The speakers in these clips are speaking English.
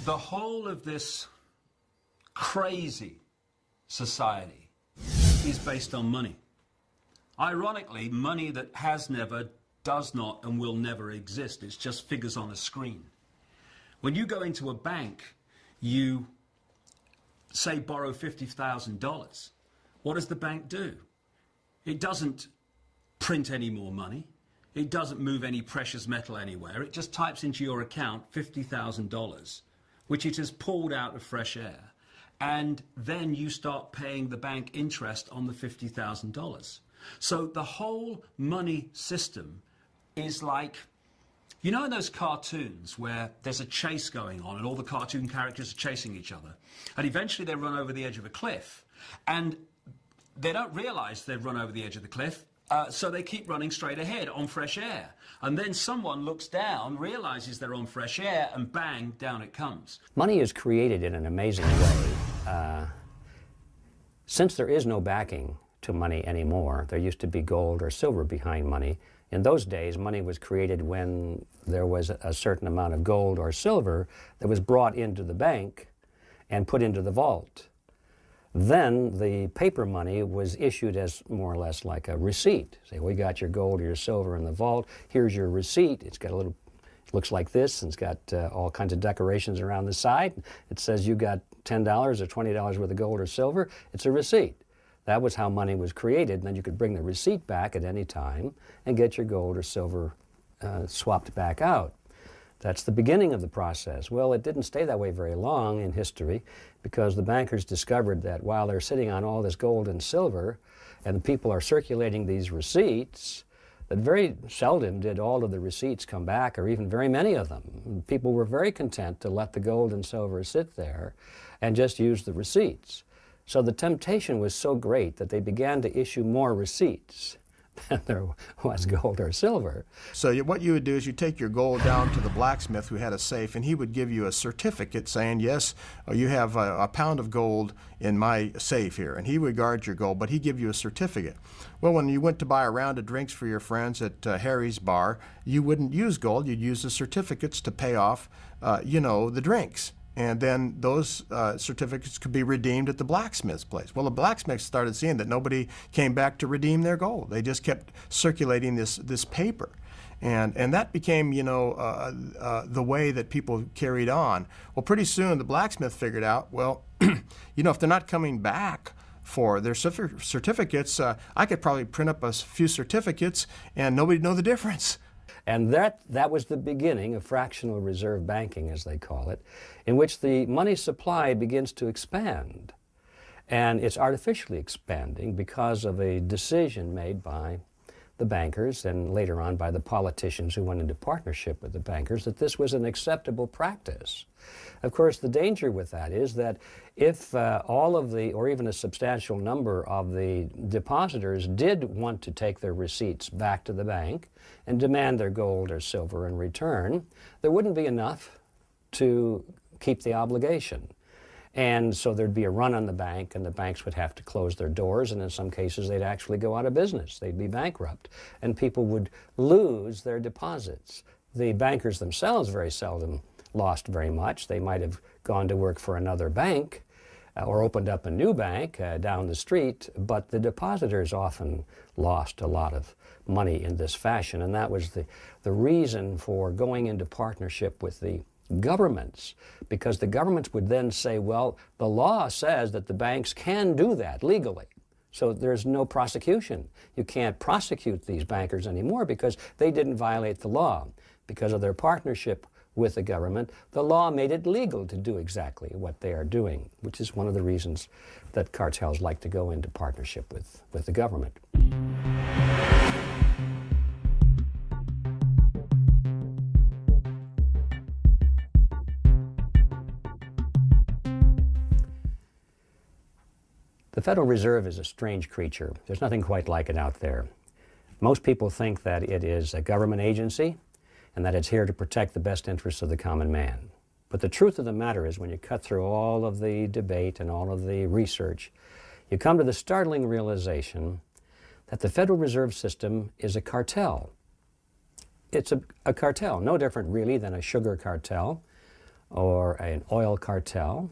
The whole of this crazy society is based on money. Ironically, money that has never, does not, and will never exist. It's just figures on a screen. When you go into a bank, you say borrow $50,000. What does the bank do? It doesn't print any more money. It doesn't move any precious metal anywhere. It just types into your account $50,000, which it has pulled out of fresh air. And then you start paying the bank interest on the $50,000. So the whole money system is like, you know in those cartoons where there's a chase going on and all the cartoon characters are chasing each other, and eventually they run over the edge of a cliff, and they don't realize they've run over the edge of the cliff, so they keep running straight ahead on fresh air. And then someone looks down, realizes they're on fresh air, and bang, down it comes. Money is created in an amazing way. Since there is no backing to money anymore, there used to be gold or silver behind money. In those days, money was created when there was a certain amount of gold or silver that was brought into the bank and put into the vault. Then the paper money was issued as more or less like a receipt. Say, we got your gold or your silver in the vault, here's your receipt. It's got a little, it looks like this, and it's got all kinds of decorations around the side. It says you got $10 or $20 worth of gold or silver. It's a receipt. That was how money was created, and then you could bring the receipt back at any time and get your gold or silver swapped back out. That's the beginning of the process. Well, it didn't stay that way very long in history, because the bankers discovered that while they're sitting on all this gold and silver and the people are circulating these receipts, that very seldom did all of the receipts come back, or even very many of them. People were very content to let the gold and silver sit there and just use the receipts. So the temptation was so great that they began to issue more receipts than there was gold or silver. So what you would do is you take your gold down to the blacksmith who had a safe, and he would give you a certificate saying, yes, you have a pound of gold in my safe here, and he would guard your gold, but he'd give you a certificate. Well, when you went to buy a round of drinks for your friends at Harry's bar, you wouldn't use gold, you'd use the certificates to pay off, the drinks. And then those certificates could be redeemed at the blacksmith's place. Well, the blacksmiths started seeing that nobody came back to redeem their gold. They just kept circulating this paper. And that became, the way that people carried on. Well, pretty soon the blacksmith figured out, well, if they're not coming back for their certificates, I could probably print up a few certificates and nobody'd know the difference. And that was the beginning of fractional reserve banking, as they call it, in which the money supply begins to expand. And it's artificially expanding because of a decision made by the bankers and later on by the politicians who went into partnership with the bankers that this was an acceptable practice. Of course, the danger with that is that if all of the, or even a substantial number of the depositors did want to take their receipts back to the bank and demand their gold or silver in return, there wouldn't be enough to keep the obligation. And so there'd be a run on the bank, and the banks would have to close their doors, and in some cases they'd actually go out of business. They'd be bankrupt, and people would lose their deposits. The bankers themselves very seldom lost very much. They might have gone to work for another bank or opened up a new bank down the street, but the depositors often lost a lot of money in this fashion, and that was the reason for going into partnership with the governments, because the governments would then say, well, the law says that the banks can do that legally. So there's no prosecution. You can't prosecute these bankers anymore because they didn't violate the law. Because of their partnership with the government, the law made it legal to do exactly what they are doing, which is one of the reasons that cartels like to go into partnership with the government. The Federal Reserve is a strange creature. There's nothing quite like it out there. Most people think that it is a government agency and that it's here to protect the best interests of the common man. But the truth of the matter is, when you cut through all of the debate and all of the research, you come to the startling realization that the Federal Reserve System is a cartel. It's a cartel, no different really than a sugar cartel or an oil cartel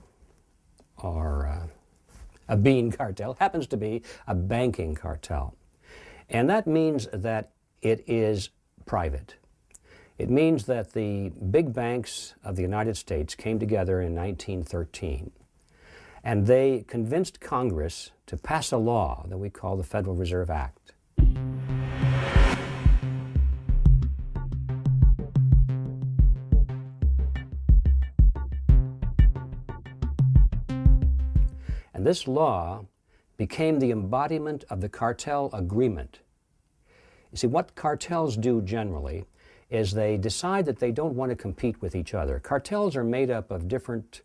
or a bean cartel, happens to be a banking cartel. And that means that it is private. It means that the big banks of the United States came together in 1913, and they convinced Congress to pass a law that we call the Federal Reserve Act. And this law became the embodiment of the cartel agreement. You see, what cartels do generally is they decide that they don't want to compete with each other. Cartels are made up of different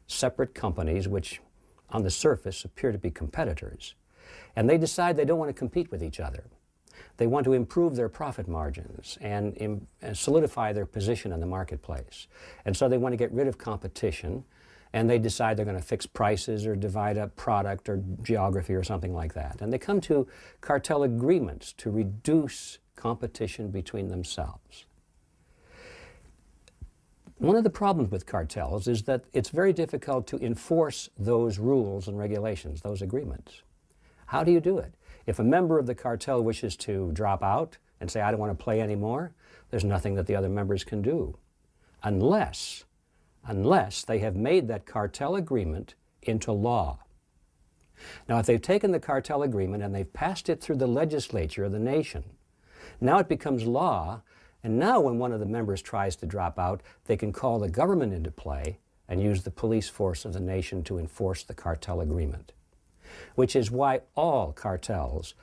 separate companies which on the surface appear to be competitors. And they decide they don't want to compete with each other. They want to improve their profit margins and solidify their position in the marketplace. And so they want to get rid of competition, and they decide they're going to fix prices or divide up product or geography or something like that. And they come to cartel agreements to reduce competition between themselves. One of the problems with cartels is that it's very difficult to enforce those rules and regulations, those agreements. How do you do it? If a member of the cartel wishes to drop out and say, I don't want to play anymore, there's nothing that the other members can do, unless they have made that cartel agreement into law. Now, if they've taken the cartel agreement and they've passed it through the legislature of the nation, now it becomes law, and now when one of the members tries to drop out, they can call the government into play and use the police force of the nation to enforce the cartel agreement, which is why all cartels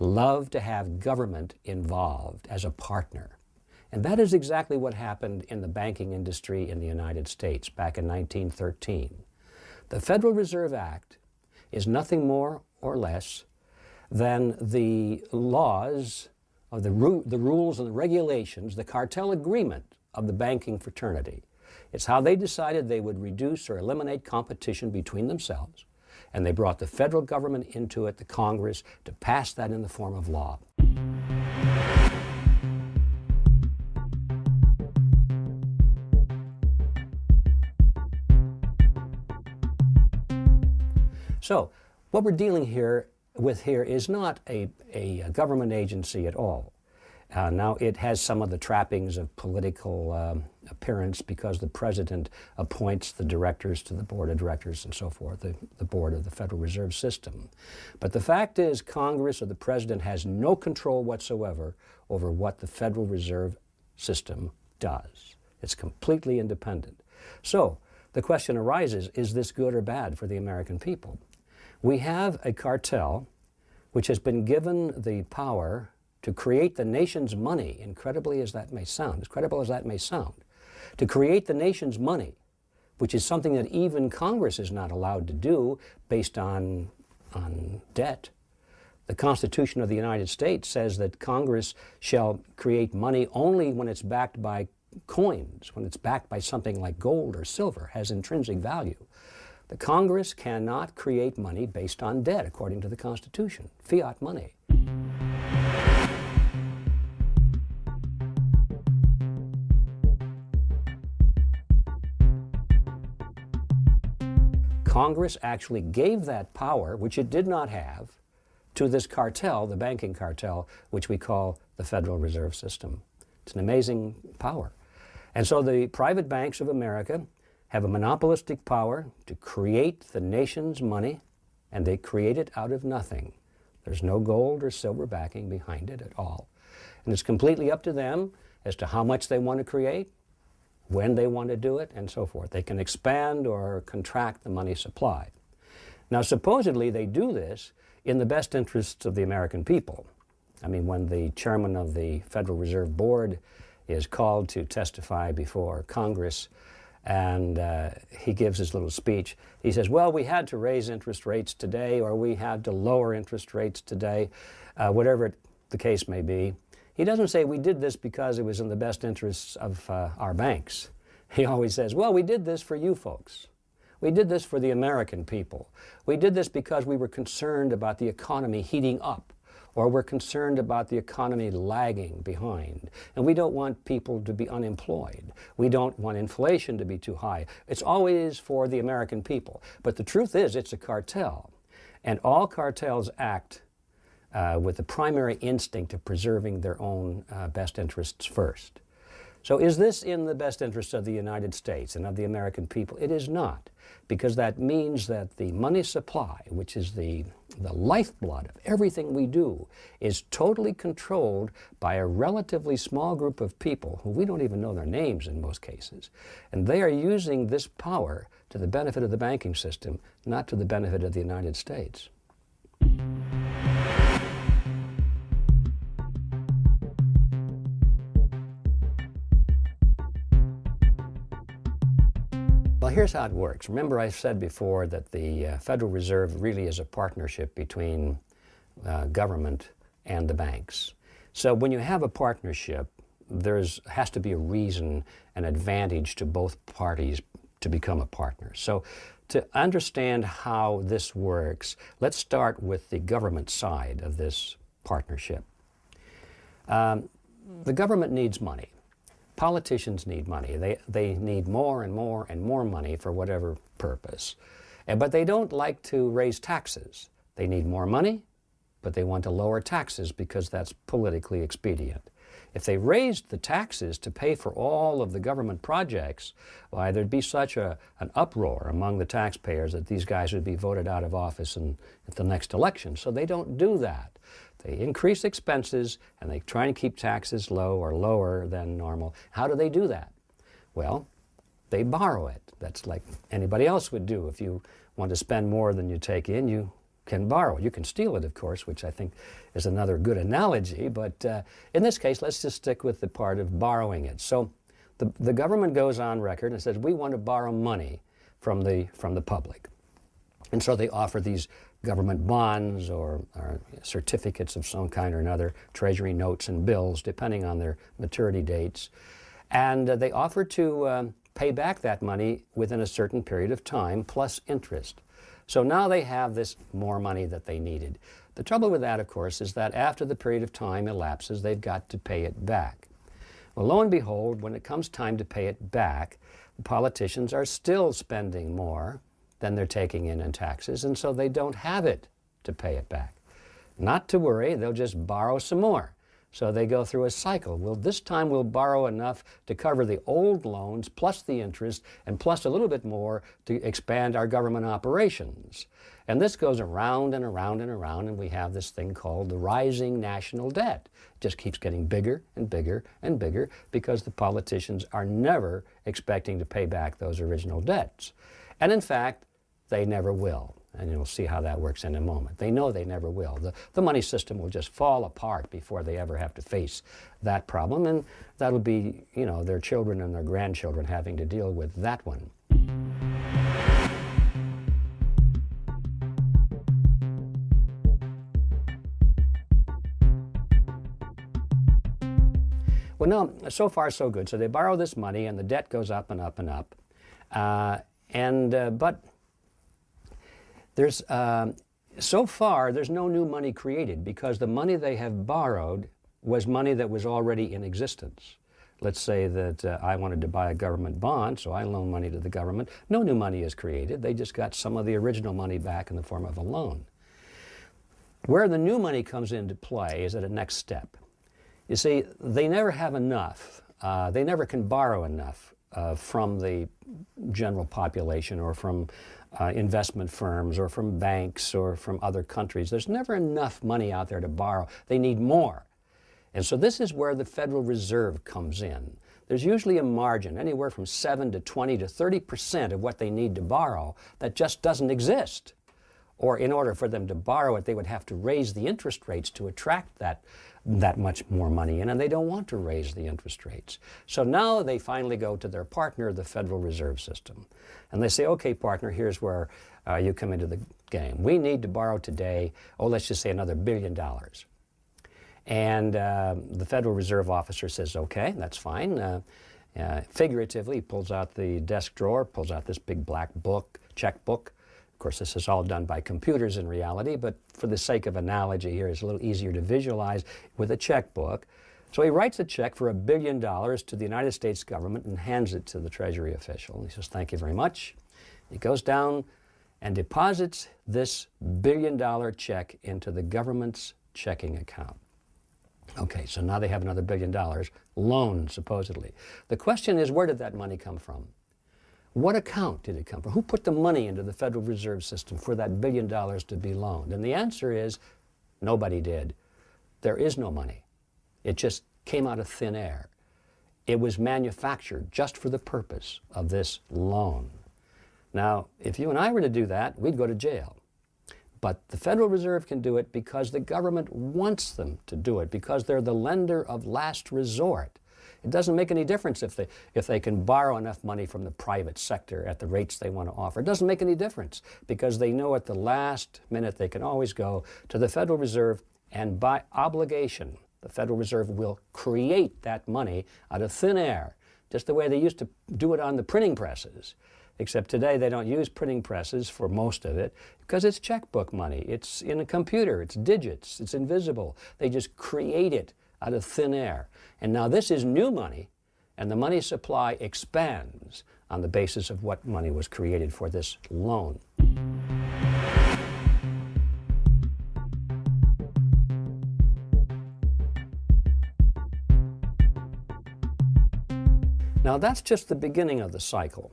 love to have government involved as a partner. And that is exactly what happened in the banking industry in the United States back in 1913. The Federal Reserve Act is nothing more or less than the laws of the rules and the regulations, the cartel agreement of the banking fraternity. It's how they decided they would reduce or eliminate competition between themselves. And they brought the federal government into it, the Congress, to pass that in the form of law. So, what we're dealing with here is not a government agency at all. Now, it has some of the trappings of political appearance because the president appoints the directors to the board of directors and so forth, the board of the Federal Reserve System. But the fact is, Congress or the president has no control whatsoever over what the Federal Reserve System does. It's completely independent. So, the question arises, is this good or bad for the American people? We have a cartel which has been given the power to create the nation's money, incredible as that may sound, to create the nation's money, which is something that even Congress is not allowed to do based on debt. The Constitution of the United States says that Congress shall create money only when it's backed by coins, when it's backed by something like gold or silver, has intrinsic value. The Congress cannot create money based on debt, according to the Constitution, fiat money. Congress actually gave that power, which it did not have, to this cartel, the banking cartel, which we call the Federal Reserve System. It's an amazing power. And so the private banks of America have a monopolistic power to create the nation's money, and they create it out of nothing. There's no gold or silver backing behind it at all. And it's completely up to them as to how much they want to create, when they want to do it, and so forth. They can expand or contract the money supply. Now, supposedly they do this in the best interests of the American people. I mean, when the chairman of the Federal Reserve Board is called to testify before Congress, and he gives his little speech. He says, well, we had to raise interest rates today, or we had to lower interest rates today, whatever the case may be. He doesn't say we did this because it was in the best interests of our banks. He always says, well, we did this for you folks. We did this for the American people. We did this because we were concerned about the economy heating up, or we're concerned about the economy lagging behind, and we don't want people to be unemployed. We don't want inflation to be too high. It's always for the American people. But the truth is, it's a cartel, and all cartels act with the primary instinct of preserving their own best interests first. So is this in the best interest of the United States and of the American people? It is not, because that means that the money supply, which is the lifeblood of everything we do, is totally controlled by a relatively small group of people who we don't even know their names in most cases. And they are using this power to the benefit of the banking system, not to the benefit of the United States. Well, here's how it works. Remember, I said before that the Federal Reserve really is a partnership between government and the banks. So when you have a partnership, there has to be a reason, an advantage to both parties to become a partner. So to understand how this works, let's start with the government side of this partnership. The government needs money. Politicians need money. They need more and more and more money for whatever purpose. But they don't like to raise taxes. They need more money, but they want to lower taxes because that's politically expedient. If they raised the taxes to pay for all of the government projects, why, there'd be such an uproar among the taxpayers that these guys would be voted out of office at the next election. So they don't do that. They increase expenses and they try and keep taxes low or lower than normal. How do they do that? Well, they borrow it. That's like anybody else would do. If you want to spend more than you take in, you can borrow. You can steal it, of course, which I think is another good analogy. But in this case, let's just stick with the part of borrowing it. So the government goes on record and says, we want to borrow money from the public. And so they offer these government bonds or certificates of some kind or another, treasury notes and bills, depending on their maturity dates. And they offer to pay back that money within a certain period of time, plus interest. So now they have this more money that they needed. The trouble with that, of course, is that after the period of time elapses, they've got to pay it back. Well, lo and behold, when it comes time to pay it back, the politicians are still spending more than they're taking in taxes, and so they don't have it to pay it back. Not to worry, they'll just borrow some more. So they go through a cycle. Well, this time we'll borrow enough to cover the old loans plus the interest and plus a little bit more to expand our government operations. And this goes around and around and around, and we have this thing called the rising national debt. It just keeps getting bigger and bigger and bigger because the politicians are never expecting to pay back those original debts. And in fact, they never will. And you'll see how that works in a moment. They know they never will. The money system will just fall apart before they ever have to face that problem. And that'll be, their children and their grandchildren having to deal with that one. Well, no, so far so good. So they borrow this money and the debt goes up and up and up. But there's so far there's no new money created because the money they have borrowed was money that was already in existence. Let's say that I wanted to buy a government bond, so I loan money to the government. No new money is created. They just got some of the original money back in the form of a loan. Where the new money comes into play is at a next step. You see, they never have enough. They never can borrow enough from the general population or from investment firms or from banks or from other countries. There's never enough money out there to borrow. They need more. And so this is where the Federal Reserve comes in. There's usually a margin, anywhere from 7 to 20 to 30% of what they need to borrow that just doesn't exist. Or in order for them to borrow it, they would have to raise the interest rates to attract that much more money in, and they don't want to raise the interest rates. So now they finally go to their partner, the Federal Reserve System. And they say, okay, partner, here's where you come into the game. We need to borrow today, let's just say another $1 billion. And the Federal Reserve officer says, okay, that's fine. Figuratively, he pulls out the desk drawer, pulls out this big black book, checkbook, Of course, this is all done by computers in reality, but for the sake of analogy here, it's a little easier to visualize with a checkbook. So he writes a check for $1 billion to the United States government and hands it to the Treasury official. He says, "Thank you very much." He goes down and deposits this $1 billion check into the government's checking account. Okay, so now they have another $1 billion loaned, supposedly. The question is, where did that money come from? What account did it come from? Who put the money into the Federal Reserve System for that $1 billion to be loaned? And the answer is, nobody did. There is no money. It just came out of thin air. It was manufactured just for the purpose of this loan. Now, if you and I were to do that, we'd go to jail. But the Federal Reserve can do it because the government wants them to do it, because they're the lender of last resort. It doesn't make any difference if they can borrow enough money from the private sector at the rates they want to offer. It doesn't make any difference because they know at the last minute they can always go to the Federal Reserve, and by obligation, the Federal Reserve will create that money out of thin air, just the way they used to do it on the printing presses. Except today they don't use printing presses for most of it because it's checkbook money. It's in a computer, it's digits, it's invisible. They just create it out of thin air. And now this is new money, and the money supply expands on the basis of what money was created for this loan. Now that's just the beginning of the cycle.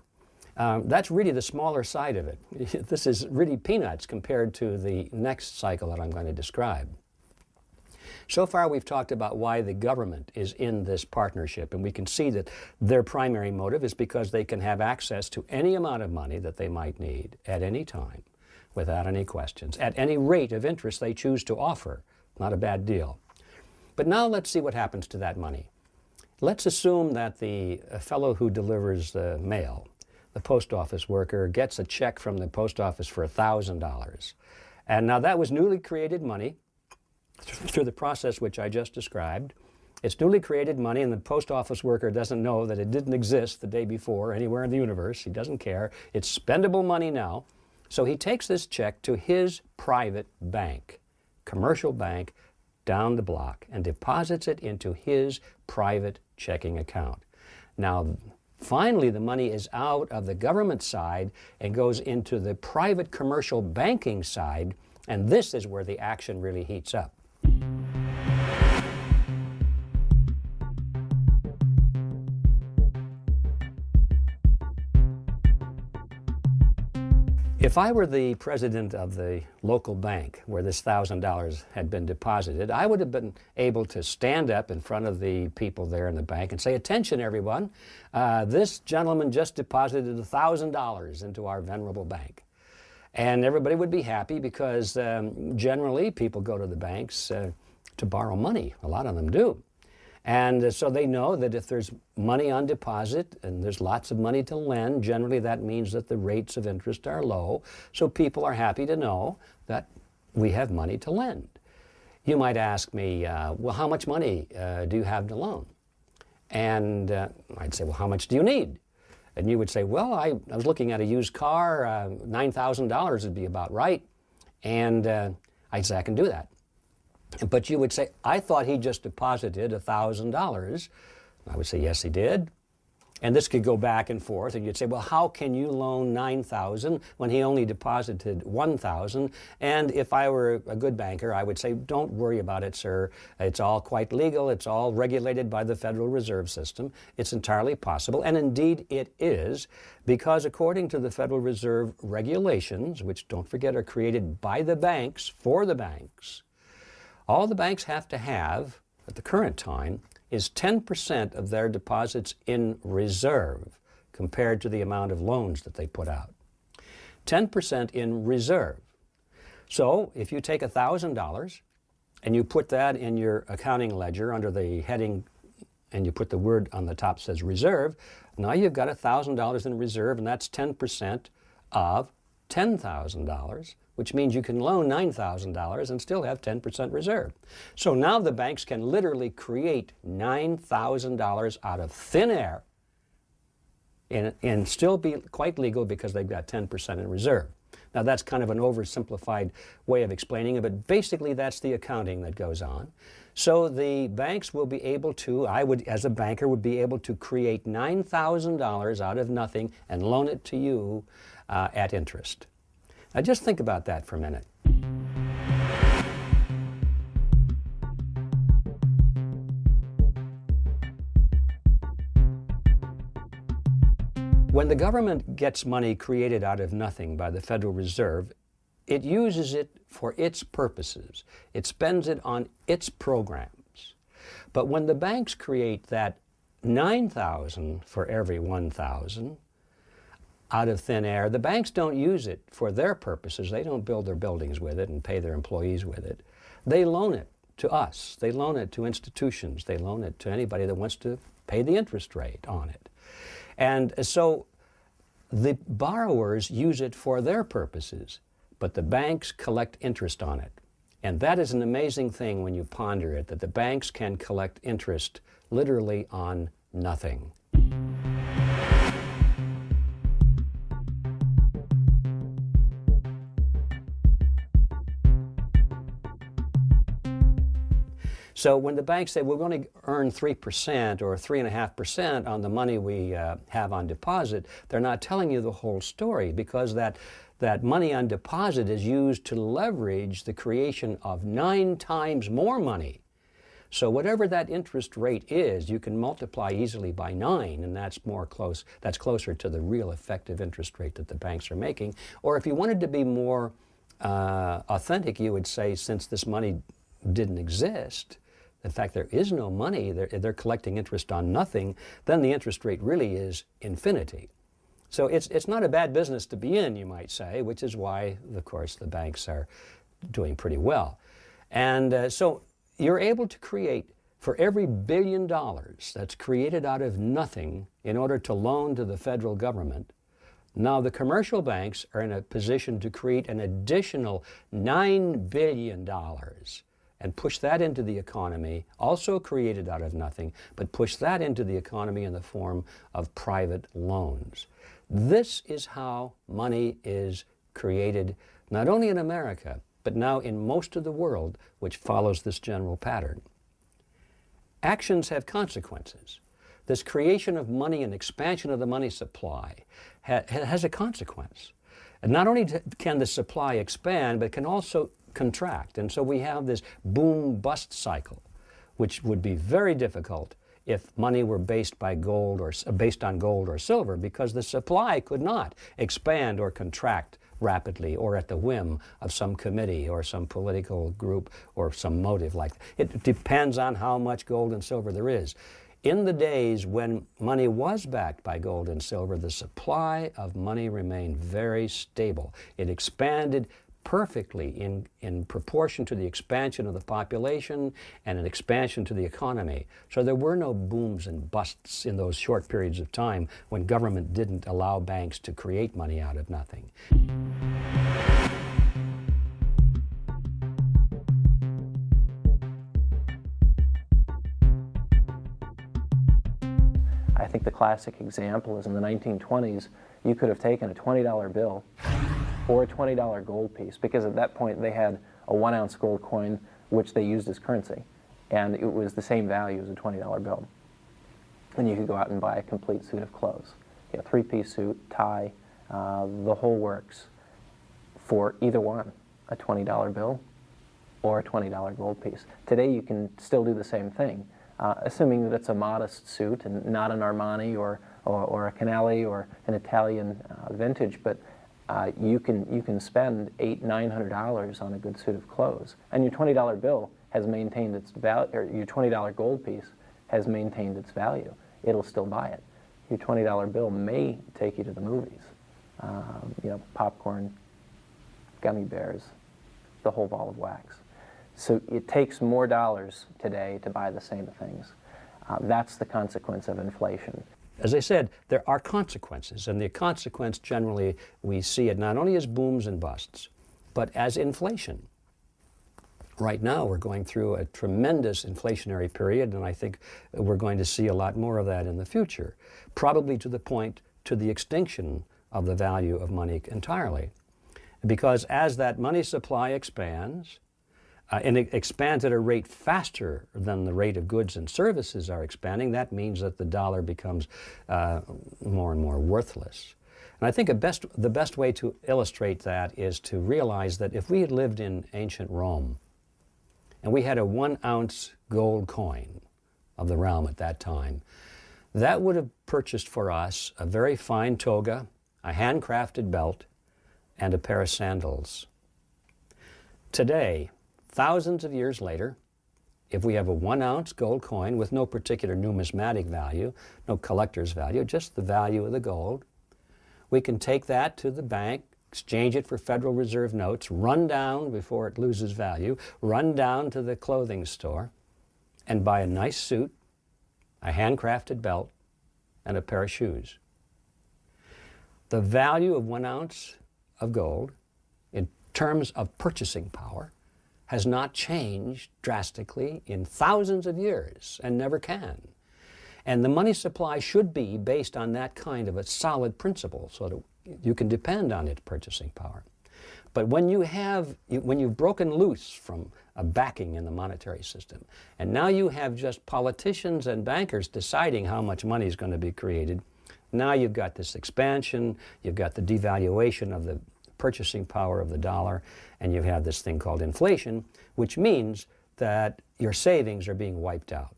That's really the smaller side of it. This is really peanuts compared to the next cycle that I'm going to describe. So far we've talked about why the government is in this partnership, and we can see that their primary motive is because they can have access to any amount of money that they might need at any time without any questions, at any rate of interest they choose to offer. Not a bad deal. But now let's see what happens to that money. Let's assume that the fellow who delivers the mail, the post office worker, gets a check from the post office for $1,000. And now that was newly created money through the process which I just described. It's newly created money, and the post office worker doesn't know that it didn't exist the day before anywhere in the universe. He doesn't care. It's spendable money now. So he takes this check to his private bank, commercial bank down the block, and deposits it into his private checking account. Now, finally, the money is out of the government side and goes into the private commercial banking side, and this is where the action really heats up. If I were the president of the local bank where this $1,000 had been deposited, I would have been able to stand up in front of the people there in the bank and say, "Attention, everyone, this gentleman just deposited $1,000 into our venerable bank." And everybody would be happy because generally people go to the banks to borrow money. A lot of them do. And so they know that if there's money on deposit and there's lots of money to lend, generally that means that the rates of interest are low. So people are happy to know that we have money to lend. You might ask me, well, how much money do you have to loan? And I'd say, well, how much do you need? And you would say, well, I was looking at a used car, $9,000 would be about right. And I'd say, I can do that. But you would say, I thought he just deposited $1,000. I would say, yes, he did. And this could go back and forth, and you'd say, well, how can you loan $9,000 when he only deposited $1,000? And if I were a good banker, I would say, don't worry about it, sir. It's all quite legal. It's all regulated by the Federal Reserve System. It's entirely possible, and indeed it is, because according to the Federal Reserve regulations, which, don't forget, are created by the banks for the banks, all the banks have to have, at the current time, is 10% of their deposits in reserve compared to the amount of loans that they put out. 10% in reserve. So if you take $1,000 and you put that in your accounting ledger under the heading, and you put the word on the top that says reserve, now you've got $1,000 in reserve, and that's 10% of $10,000. Which means you can loan $9,000 and still have 10% reserve. So now the banks can literally create $9,000 out of thin air and still be quite legal because they've got 10% in reserve. Now that's kind of an oversimplified way of explaining it, but basically that's the accounting that goes on. So the banks will be able to, I would, as a banker, would be able to create $9,000 out of nothing and loan it to you at interest. Now just think about that for a minute. When the government gets money created out of nothing by the Federal Reserve, it uses it for its purposes. It spends it on its programs. But when the banks create that 9,000 for every 1,000 out of thin air, the banks don't use it for their purposes. They don't build their buildings with it and pay their employees with it. They loan it to us. They loan it to institutions. They loan it to anybody that wants to pay the interest rate on it. And so the borrowers use it for their purposes, but the banks collect interest on it. And that is an amazing thing when you ponder it, that the banks can collect interest literally on nothing. So when the banks say we're going to earn 3% or 3.5% on the money we have on deposit, they're not telling you the whole story, because that money on deposit is used to leverage the creation of 9 times more money. So whatever that interest rate is, you can multiply easily by 9, and that's closer to the real effective interest rate that the banks are making. Or if you wanted to be more authentic, you would say, since this money didn't exist, in fact, there is no money, they're collecting interest on nothing, then the interest rate really is infinity. So it's not a bad business to be in, you might say, which is why, of course, the banks are doing pretty well. And so you're able to create, for every $1 billion that's created out of nothing in order to loan to the federal government, now the commercial banks are in a position to create an additional $9 billion and push that into the economy, also created out of nothing, but push that into the economy in the form of private loans. This is how money is created, not only in America, but now in most of the world, which follows this general pattern. Actions have consequences. This creation of money and expansion of the money supply has a consequence. And not only can the supply expand, but it can also contract. And so we have this boom-bust cycle, which would be very difficult if money were based on gold or silver, because the supply could not expand or contract rapidly or at the whim of some committee or some political group or some motive like that. It depends on how much gold and silver there is. In the days when money was backed by gold and silver, the supply of money remained very stable. It expanded perfectly in proportion to the expansion of the population and an expansion to the economy. So there were no booms and busts in those short periods of time when government didn't allow banks to create money out of nothing. I think the classic example is in the 1920s, you could have taken a $20 bill or a $20 gold piece, because at that point they had a 1-ounce gold coin which they used as currency, and it was the same value as a $20 bill. And you could go out and buy a complete suit of clothes, you know, 3-piece suit, tie, the whole works, for either one, a $20 bill or a $20 gold piece. Today you can still do the same thing, assuming that it's a modest suit and not an Armani or a Canali or an Italian vintage, but you can spend $800–900 on a good suit of clothes, and your $20 bill has maintained its value, or your $20 gold piece has maintained its value. It'll still buy it. Your $20 bill may take you to the movies, you know, popcorn, gummy bears, the whole ball of wax. So it takes more dollars today to buy the same things. That's the consequence of inflation. As I said, there are consequences, and the consequence generally we see it not only as booms and busts, but as inflation. Right now we're going through a tremendous inflationary period, and I think we're going to see a lot more of that in the future, probably to the extinction of the value of money entirely. Because as that money supply expands, and it expands at a rate faster than the rate of goods and services are expanding, that means that the dollar becomes more and more worthless. And I think the best way to illustrate that is to realize that if we had lived in ancient Rome and we had a 1-ounce gold coin of the realm at that time, that would have purchased for us a very fine toga, a handcrafted belt, and a pair of sandals. Today, thousands of years later, if we have a 1-ounce gold coin with no particular numismatic value, no collector's value, just the value of the gold, we can take that to the bank, exchange it for Federal Reserve notes, run down before it loses value, run down to the clothing store, and buy a nice suit, a handcrafted belt, and a pair of shoes. The value of 1 ounce of gold in terms of purchasing power has not changed drastically in thousands of years and never can. And the money supply should be based on that kind of a solid principle so that you can depend on its purchasing power. But when you've broken loose from a backing in the monetary system, and now you have just politicians and bankers deciding how much money is going to be created, now you've got this expansion, you've got the devaluation of the purchasing power of the dollar, and you have this thing called inflation, which means that your savings are being wiped out.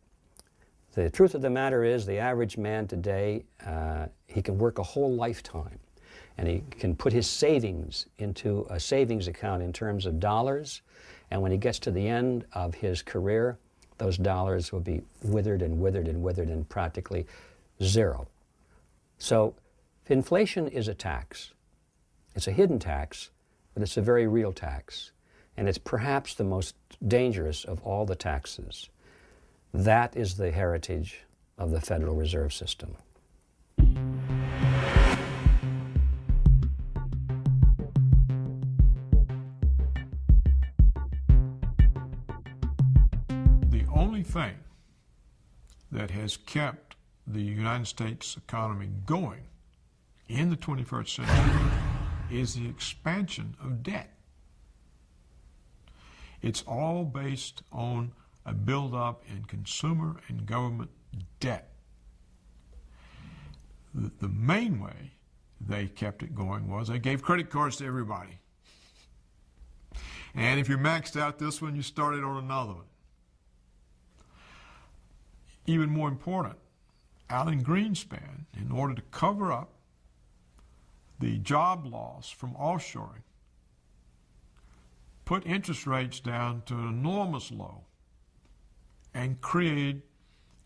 The truth of the matter is the average man today, he can work a whole lifetime, and he can put his savings into a savings account in terms of dollars, and when he gets to the end of his career, those dollars will be withered and withered and withered and practically zero. So inflation is a tax. It's a hidden tax, but it's a very real tax, and it's perhaps the most dangerous of all the taxes. That is the heritage of the Federal Reserve System. The only thing that has kept the United States economy going in the 21st century is the expansion of debt. It's all based on a buildup in consumer and government debt. The main way they kept it going was they gave credit cards to everybody. And if you maxed out this one, you started on another one. Even more important, Alan Greenspan, in order to cover up the job loss from offshoring, put interest rates down to an enormous low and created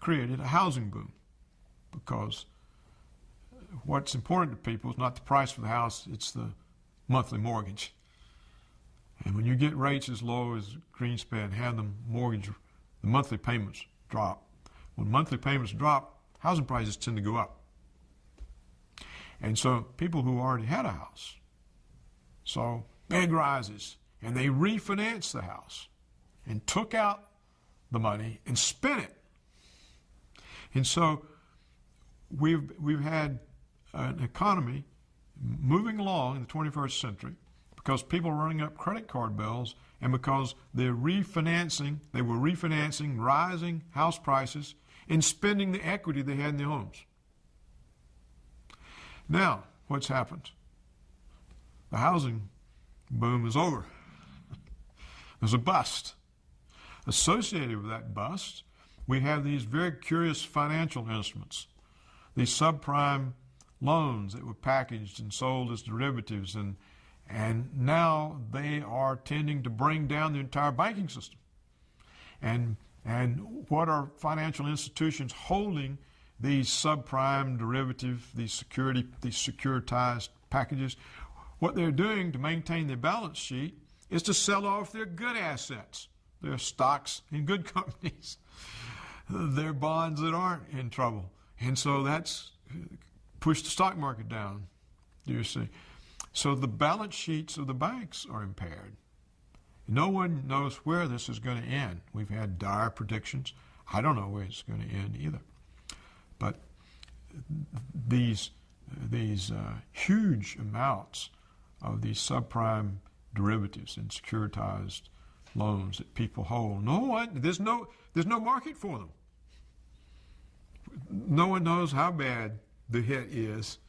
a housing boom, because what's important to people is not the price of the house, it's the monthly mortgage. And when you get rates as low as Greenspan had them, the monthly payments drop. When monthly payments drop, housing prices tend to go up. And so people who already had a house saw big rises, and they refinanced the house and took out the money and spent it. And so we've had an economy moving along in the 21st century because people are running up credit card bills, and because they were refinancing rising house prices and spending the equity they had in their homes. Now, what's happened? The housing boom is over. There's a bust. Associated with that bust, we have these very curious financial instruments, these subprime loans that were packaged and sold as derivatives, and now they are tending to bring down the entire banking system. And what are financial institutions holding these subprime derivative, these securitized packages? What they're doing to maintain their balance sheet is to sell off their good assets, their stocks in good companies, their bonds that aren't in trouble. And so that's pushed the stock market down, you see. So the balance sheets of the banks are impaired. No one knows where this is going to end. We've had dire predictions. I don't know where it's going to end either. But these huge amounts of these subprime derivatives and securitized loans that people hold. There's no market for them. No one knows how bad the hit is.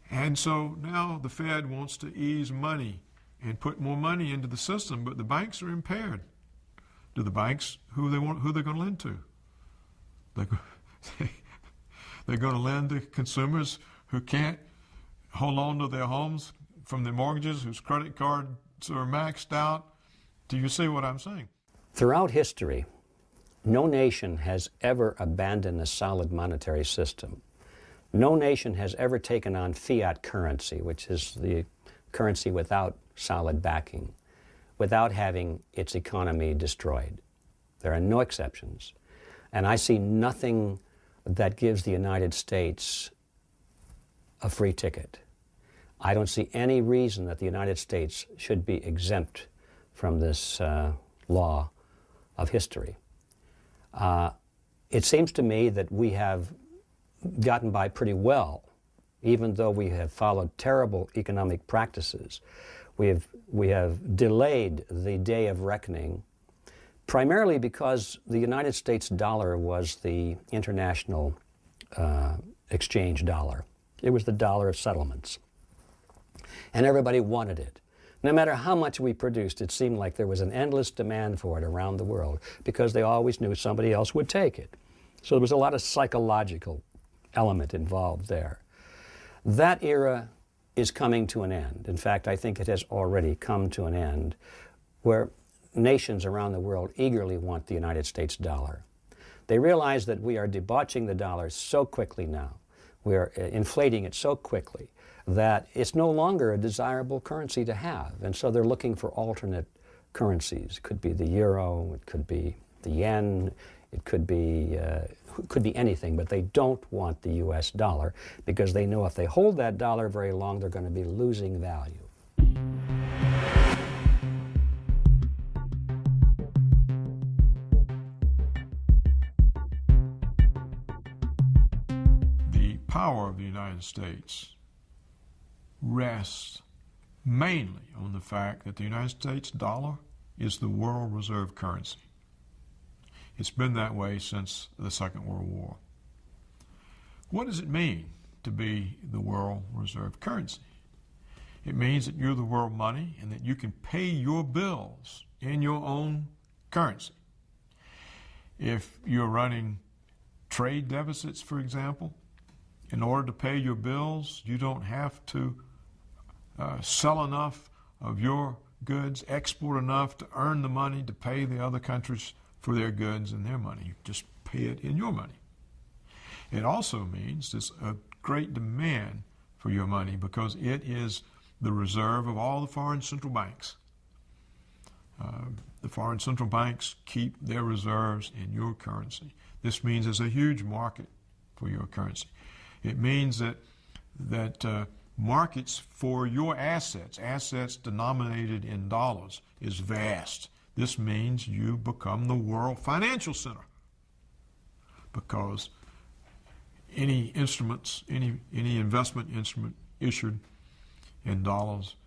And so now the Fed wants to ease money and put more money into the system, but the banks are impaired. Do the banks, who they're going to lend to? They're going to lend to consumers who can't hold on to their homes from their mortgages, whose credit cards are maxed out. Do you see what I'm saying? Throughout history, no nation has ever abandoned a solid monetary system. No nation has ever taken on fiat currency, which is the currency without solid backing, without having its economy destroyed. There are no exceptions. And I see nothing that gives the United States a free ticket. I don't see any reason that the United States should be exempt from this law of history. It seems to me that we have gotten by pretty well, even though we have followed terrible economic practices. We have delayed the day of reckoning, primarily because the United States dollar was the international exchange dollar. It was the dollar of settlements. And everybody wanted it. No matter how much we produced, it seemed like there was an endless demand for it around the world because they always knew somebody else would take it. So there was a lot of psychological element involved there. That era is coming to an end. In fact, I think it has already come to an end, where nations around the world eagerly want the United States dollar. They realize that we are debauching the dollar so quickly now, we are inflating it so quickly, that it's no longer a desirable currency to have. And so they're looking for alternate currencies. It could be the euro, it could be the yen, it could be anything, but they don't want the US dollar because they know if they hold that dollar very long, they're going to be losing value. The power of the United States rests mainly on the fact that the United States dollar is the world reserve currency. It's been that way since the Second World War. What does it mean to be the world reserve currency? It means that you're the world money and that you can pay your bills in your own currency. If you're running trade deficits, for example, in order to pay your bills, you don't have to sell enough of your goods, export enough to earn the money to pay the other countries for their goods and their money. You just pay it in your money. It also means there's a great demand for your money because it is the reserve of all the foreign central banks. The foreign central banks keep their reserves in your currency. This means there's a huge market for your currency. It means that markets for your assets denominated in dollars, is vast. This means you become the world financial center because any instruments, any investment instrument issued in dollars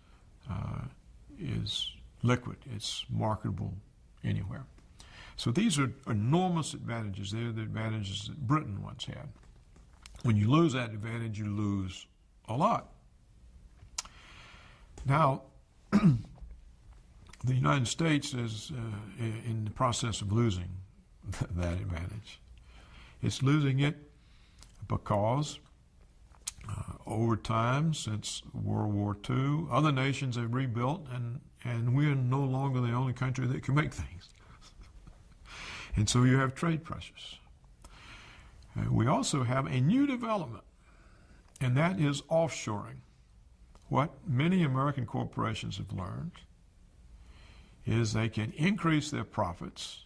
is liquid. It's marketable anywhere. So these are enormous advantages. They're the advantages that Britain once had. When you lose that advantage, you lose a lot. Now, the United States is in the process of losing that advantage. It's losing it because over time, since World War II, other nations have rebuilt, and we're no longer the only country that can make things. And so you have trade pressures. We also have a new development, and that is offshoring. What many American corporations have learned is they can increase their profits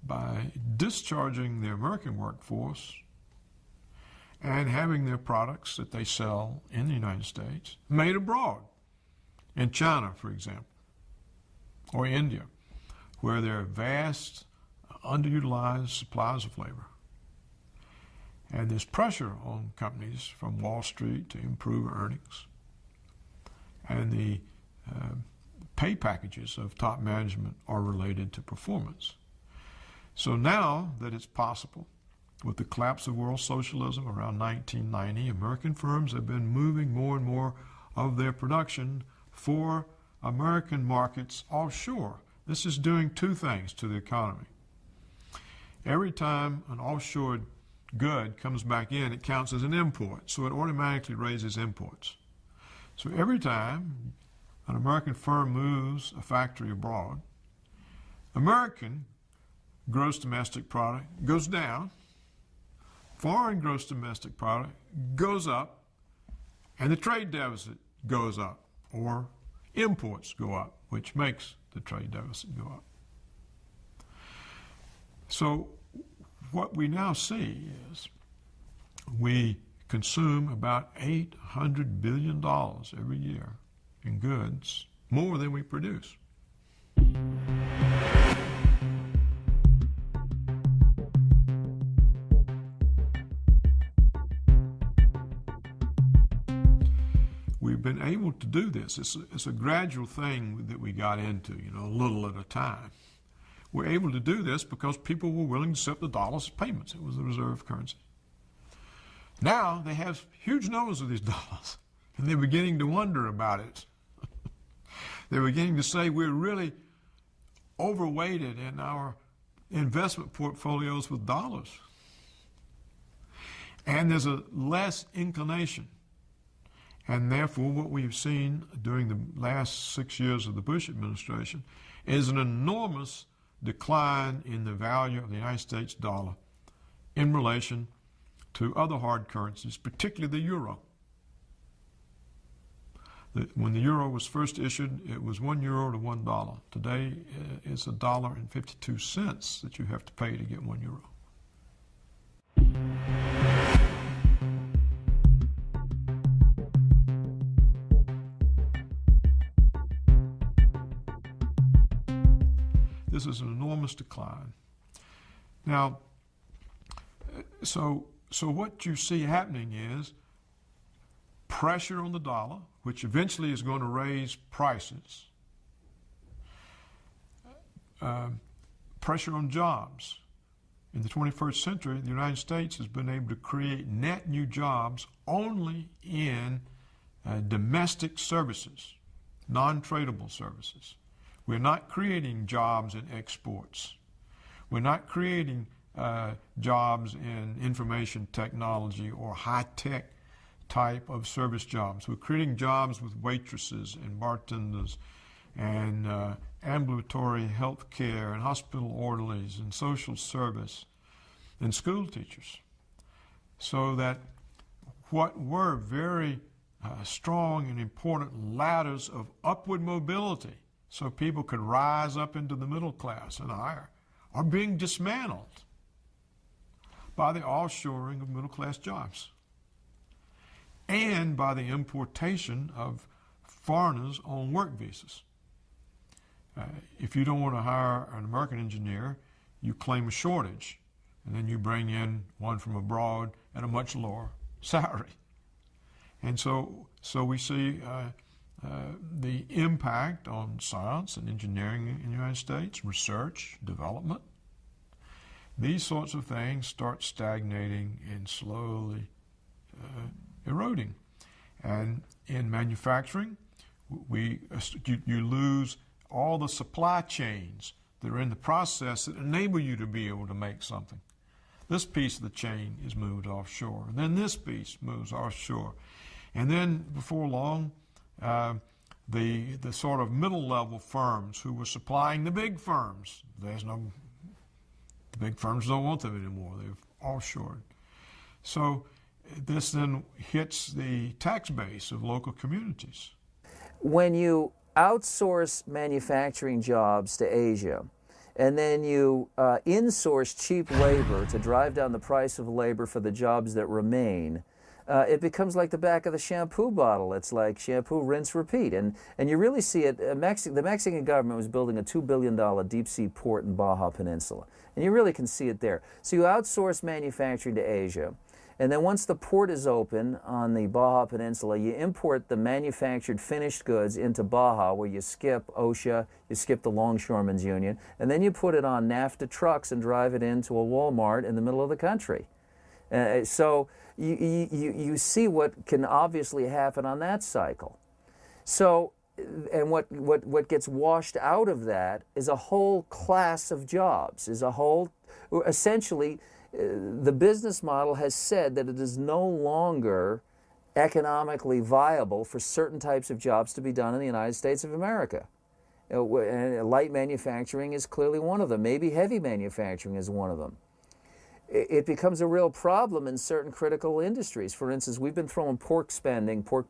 by discharging the American workforce and having their products that they sell in the United States made abroad, in China, for example, or India, where there are vast, underutilized supplies of labor. And there's pressure on companies from Wall Street to improve earnings. and the pay packages of top management are related to performance. So now that it's possible, with the collapse of world socialism around 1990, American firms have been moving more and more of their production for American markets offshore. This is doing two things to the economy. Every time an offshore good comes back in, it counts as an import, so it automatically raises imports. So every time an American firm moves a factory abroad, American gross domestic product goes down, foreign gross domestic product goes up, and the trade deficit goes up, or imports go up, which makes the trade deficit go up. So what we now see is we consume about $800 billion every year in goods, more than we produce. We've been able to do this. It's a gradual thing that we got into, a little at a time. We're able to do this because people were willing to accept the dollars as payments. It was the reserve currency. Now they have huge numbers of these dollars, and they're beginning to wonder about it. They're beginning to say we're really overweighted in our investment portfolios with dollars. And there's a less inclination. And therefore, what we've seen during the last 6 years of the Bush administration is an enormous decline in the value of the United States dollar in relation to other hard currencies, particularly the euro. When the euro was first issued, it was €1 to $1. Today, it's $1.52 that you have to pay to get €1. This is an enormous decline. Now, so what you see happening is pressure on the dollar, which eventually is going to raise prices, pressure on jobs. In the 21st century, the United States has been able to create net new jobs only in domestic services, non-tradable services. We're not creating jobs in exports. We're not creating jobs in information technology or high-tech type of service jobs. We're creating jobs with waitresses and bartenders and ambulatory health care and hospital orderlies and social service and school teachers. So that what were very strong and important ladders of upward mobility so people could rise up into the middle class and higher are being dismantled by the offshoring of middle class jobs and by the importation of foreigners on work visas. If you don't want to hire an American engineer, you claim a shortage, and then you bring in one from abroad at a much lower salary. And so we see the impact on science and engineering in the United States, research, development. These sorts of things start stagnating and slowly eroding. And in manufacturing, you lose all the supply chains that are in the process that enable you to be able to make something. This piece of the chain is moved offshore, and then this piece moves offshore. And then before long, the sort of middle-level firms who were supplying the big firms, the big firms don't want them anymore. They've offshored. So this then hits the tax base of local communities. When you outsource manufacturing jobs to Asia, and then you insource cheap labor to drive down the price of labor for the jobs that remain, it becomes like the back of the shampoo bottle. It's like shampoo, rinse, repeat. And you really see it. The Mexican government was building a $2 billion deep-sea port in Baja Peninsula. And you really can see it there. So you outsource manufacturing to Asia. And then once the port is open on the Baja Peninsula, you import the manufactured finished goods into Baja, where you skip OSHA, you skip the Longshoremen's Union, and then you put it on NAFTA trucks and drive it into a Walmart in the middle of the country. So you see what can obviously happen on that cycle. So, and what gets washed out of that is a whole class of jobs, essentially, the business model has said that it is no longer economically viable for certain types of jobs to be done in the United States of America. Light manufacturing is clearly one of them. Maybe heavy manufacturing is one of them. It becomes a real problem in certain critical industries. For instance, we've been throwing pork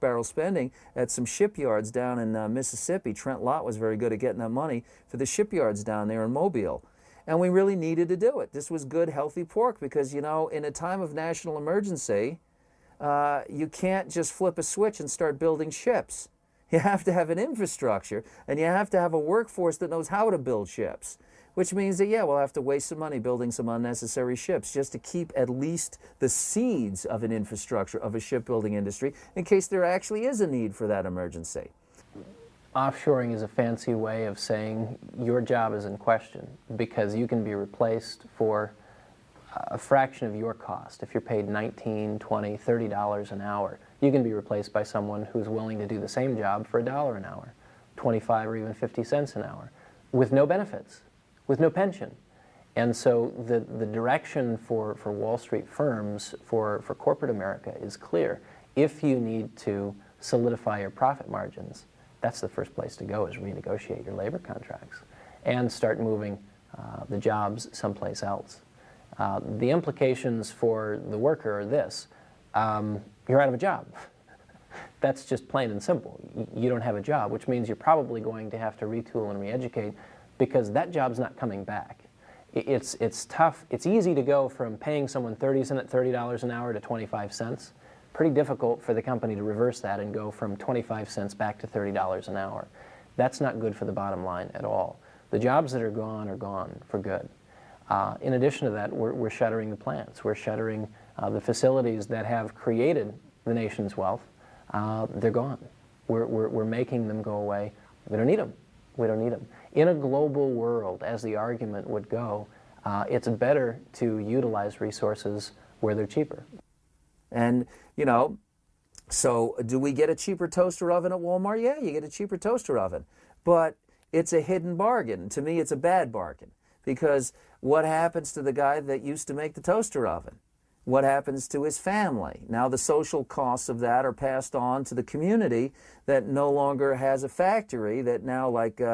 barrel spending at some shipyards down in Mississippi. Trent Lott was very good at getting that money for the shipyards down there in Mobile. And we really needed to do it. This was good, healthy pork because, you know, in a time of national emergency, you can't just flip a switch and start building ships. You have to have an infrastructure, and you have to have a workforce that knows how to build ships, which means that, yeah, we'll have to waste some money building some unnecessary ships just to keep at least the seeds of an infrastructure of a shipbuilding industry in case there actually is a need for that emergency. Offshoring is a fancy way of saying your job is in question because you can be replaced for a fraction of your cost. If you're paid $19, $20, $30 an hour, you can be replaced by someone who's willing to do the same job for $1 an hour, 25 or even 50 cents an hour, with no benefits, with no pension. And so the direction for Wall Street firms, for corporate America is clear. If you need to solidify your profit margins, that's the first place to go, is renegotiate your labor contracts and start moving the jobs someplace else. The implications for the worker are this: you're out of a job. That's just plain and simple. You don't have a job, which means you're probably going to have to retool and re-educate because that job's not coming back. It's tough. It's easy to go from paying someone $30 an hour to 25 cents. Pretty difficult for the company to reverse that and go from 25 cents back to $30 an hour. That's not good for the bottom line at all. The jobs that are gone for good. In addition to that, we're shuttering the plants. We're shuttering the facilities that have created the nation's wealth. They're gone. We're making them go away. We don't need them. We don't need them. In a global world, as the argument would go, it's better to utilize resources where they're cheaper. And, you know, so do we get a cheaper toaster oven at Walmart? Yeah, you get a cheaper toaster oven. But it's a hidden bargain. To me, it's a bad bargain. Because what happens to the guy that used to make the toaster oven? What happens to his family? Now the social costs of that are passed on to the community that no longer has a factory, that now, like, you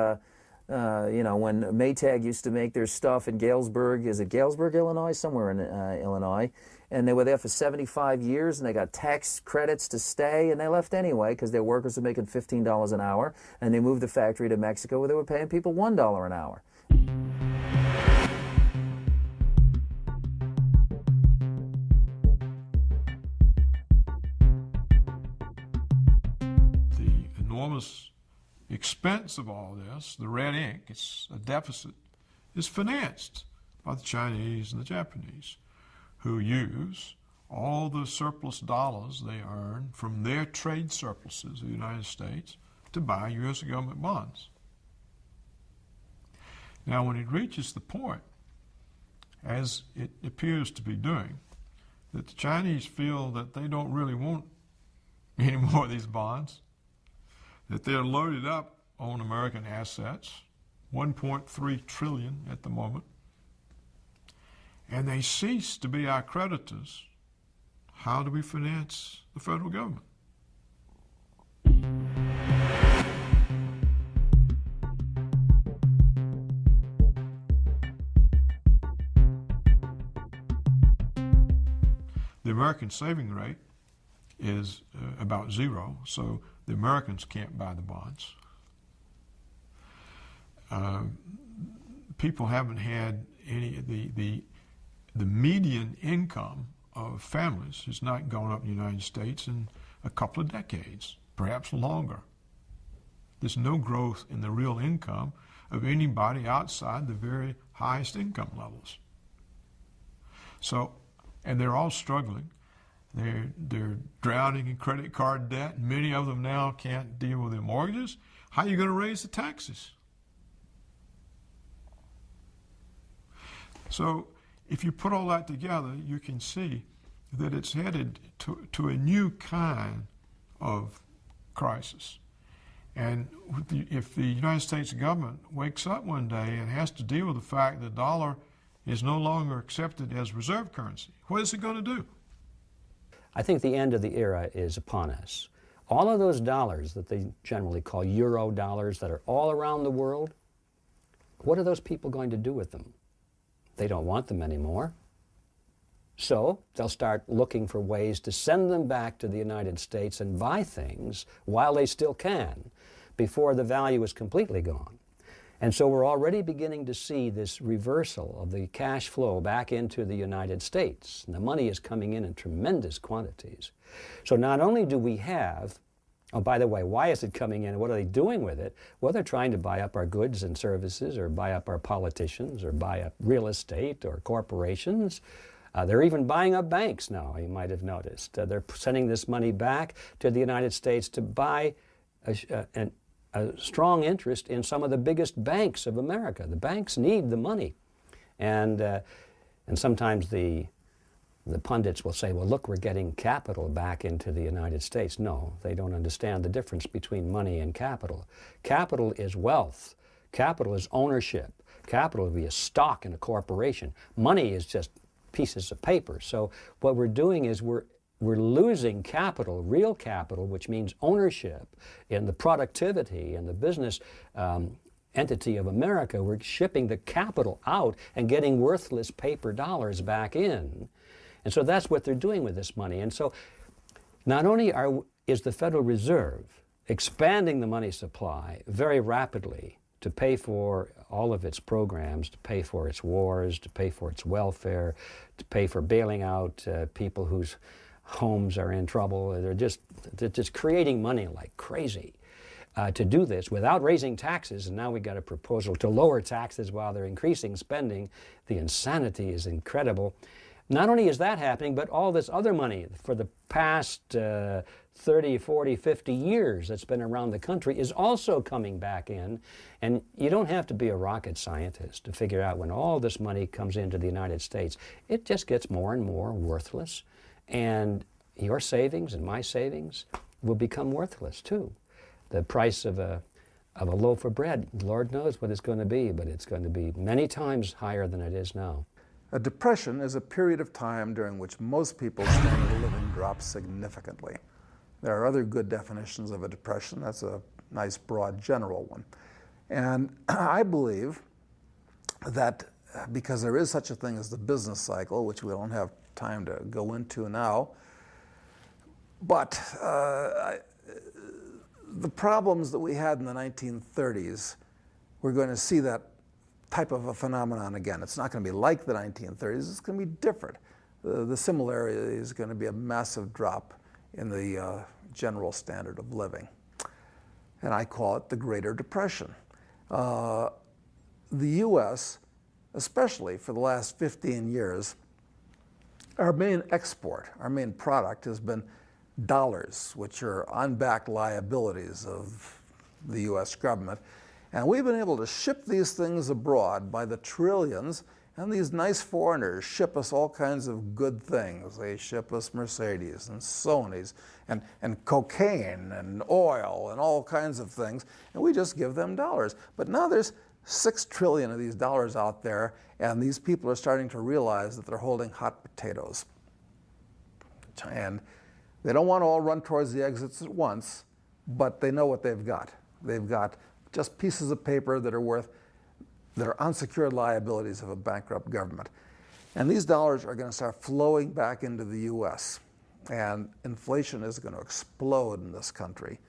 know, when Maytag used to make their stuff in Galesburg, is it Galesburg, Illinois? Somewhere in Illinois. And they were there for 75 years, and they got tax credits to stay, and they left anyway because their workers were making $15 an hour, and they moved the factory to Mexico where they were paying people $1 an hour. The enormous expense of all this, the red ink, it's a deficit, is financed by the Chinese and the Japanese, who use all the surplus dollars they earn from their trade surpluses of the United States to buy U.S. government bonds. Now, when it reaches the point, as it appears to be doing, that the Chinese feel that they don't really want any more of these bonds, that they're loaded up on American assets, 1.3 trillion at the moment, and they cease to be our creditors, how do we finance the federal government? The American saving rate is about zero, so the Americans can't buy the bonds. People haven't had any, the median income of families has not gone up in the United States in a couple of decades, perhaps longer. There's no growth in the real income of anybody outside the very highest income levels. So, and they're all struggling They're drowning in credit card debt. Many of them now can't deal with their mortgages. How are you going to raise the taxes? So if you put all that together, you can see that it's headed to a new kind of crisis. And if the United States government wakes up one day and has to deal with the fact that the dollar is no longer accepted as reserve currency, what is it going to do? I think the end of the era is upon us. All of those dollars that they generally call euro dollars that are all around the world, what are those people going to do with them? They don't want them anymore. So they'll start looking for ways to send them back to the United States and buy things while they still can, before the value is completely gone. And so we're already beginning to see this reversal of the cash flow back into the United States. And the money is coming in tremendous quantities. So not only do we have, oh, by the way, why is it coming in and what are they doing with it? Well, they're trying to buy up our goods and services, or buy up our politicians, or buy up real estate or corporations. They're even buying up banks now, you might have noticed. They're sending this money back to the United States to buy a strong interest in some of the biggest banks of America. The banks need the money. And sometimes the pundits will say, well, look, we're getting capital back into the United States. No, they don't understand the difference between money and capital. Capital is wealth. Capital is ownership. Capital would be a stock in a corporation. Money is just pieces of paper. So what we're doing is we're losing capital, real capital, which means ownership in the productivity and the business entity of America. We're shipping the capital out and getting worthless paper dollars back in. And so that's what they're doing with this money. And so not only is the Federal Reserve expanding the money supply very rapidly to pay for all of its programs, to pay for its wars, to pay for its welfare, to pay for bailing out people whose homes are in trouble. They're just creating money like crazy to do this without raising taxes. And now we got a proposal to lower taxes while they're increasing spending. The insanity is incredible. Not only is that happening, but all this other money for the past 30, 40, 50 years that's been around the country is also coming back in. And you don't have to be a rocket scientist to figure out when all this money comes into the United States, it just gets more and more worthless. And your savings and my savings will become worthless too. The price of a loaf of bread, Lord knows what it's going to be, but it's going to be many times higher than it is now. A depression is a period of time during which most people's standard of living drops significantly. There are other good definitions of a depression. That's a nice, broad, general one. And I believe that because there is such a thing as the business cycle, which we don't have time to go into now, but the problems that we had in the 1930s, we're going to see that type of a phenomenon again. It's not going to be like the 1930s, it's going to be different. The similarity is going to be a massive drop in the general standard of living. And I call it the Greater Depression. The U.S., especially for the last 15 years, our main export, our main product has been dollars, which are unbacked liabilities of the U.S. government. And we've been able to ship these things abroad by the trillions, and these nice foreigners ship us all kinds of good things. They ship us Mercedes and Sonys and cocaine and oil and all kinds of things, and we just give them dollars. But now there's 6 trillion of these dollars out there, and these people are starting to realize that they're holding hot potatoes. And they don't want to all run towards the exits at once, but they know what they've got. They've got just pieces of paper that are unsecured liabilities of a bankrupt government. And these dollars are going to start flowing back into the U.S. And inflation is going to explode in this country.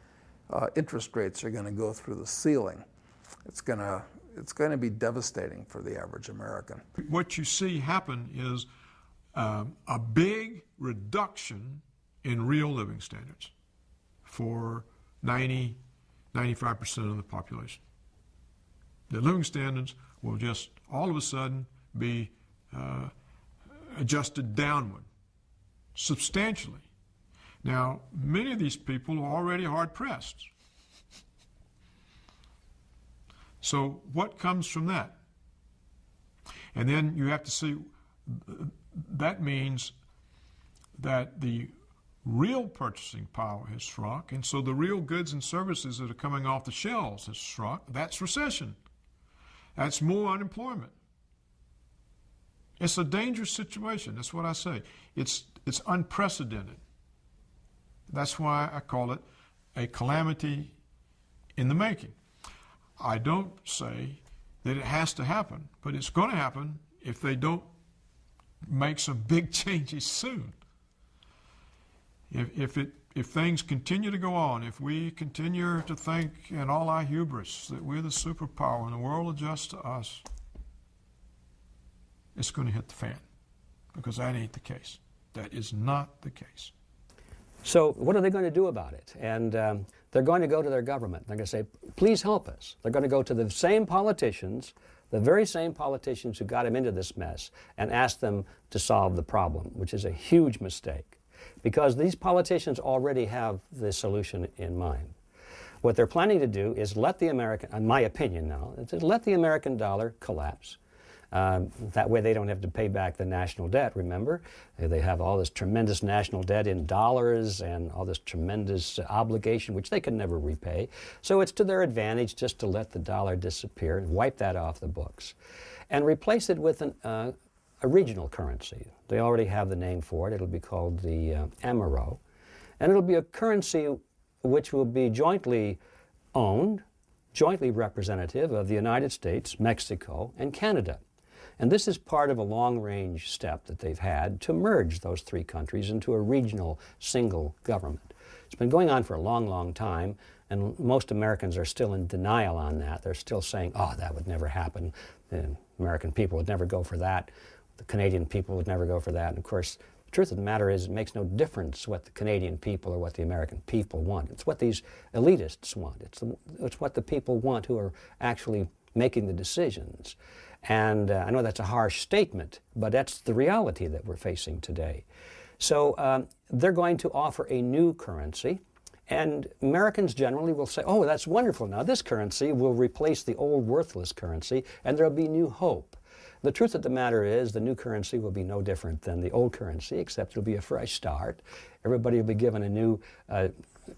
Interest rates are going to go through the ceiling. It's going to be devastating for the average American. What you see happen is a big reduction in real living standards for 95% of the population. The living standards will just all of a sudden be adjusted downward. substantially. Now, many of these people are already hard-pressed. So what comes from that? And then you have to see, that means that the real purchasing power has shrunk, and so the real goods and services that are coming off the shelves has shrunk. That's recession. That's more unemployment. It's a dangerous situation. That's what I say. It's unprecedented. That's why I call it a calamity in the making. I don't say that it has to happen, but it's going to happen if they don't make some big changes soon. If things continue to go on, if we continue to think in all our hubris that we're the superpower and the world adjusts to us, it's going to hit the fan, because that ain't the case. That is not the case. So what are they going to do about it? And they're going to go to their government. They're going to say, please help us. They're going to go to the same politicians, the very same politicians who got them into this mess, and ask them to solve the problem, which is a huge mistake, because these politicians already have the solution in mind. What they're planning to do is let the American, in my opinion now, is let the American dollar collapse. That way they don't have to pay back the national debt, remember? They have all this tremendous national debt in dollars and all this tremendous obligation, which they can never repay. So it's to their advantage just to let the dollar disappear and wipe that off the books and replace it with a regional currency. They already have the name for it. It'll be called the Amero. And it'll be a currency which will be jointly owned, jointly representative of the United States, Mexico, and Canada. And this is part of a long-range step that they've had to merge those three countries into a regional single government. It's been going on for a long, long time, and most Americans are still in denial on that. They're still saying, oh, that would never happen. The American people would never go for that. The Canadian people would never go for that. And of course, the truth of the matter is it makes no difference what the Canadian people or what the American people want. It's what these elitists want. It's what the people want who are actually making the decisions. And I know that's a harsh statement, but that's the reality that we're facing today. So they're going to offer a new currency, and Americans generally will say, oh, that's wonderful. Now this currency will replace the old worthless currency, and there'll be new hope. The truth of the matter is the new currency will be no different than the old currency, except it'll be a fresh start. Everybody will be given a new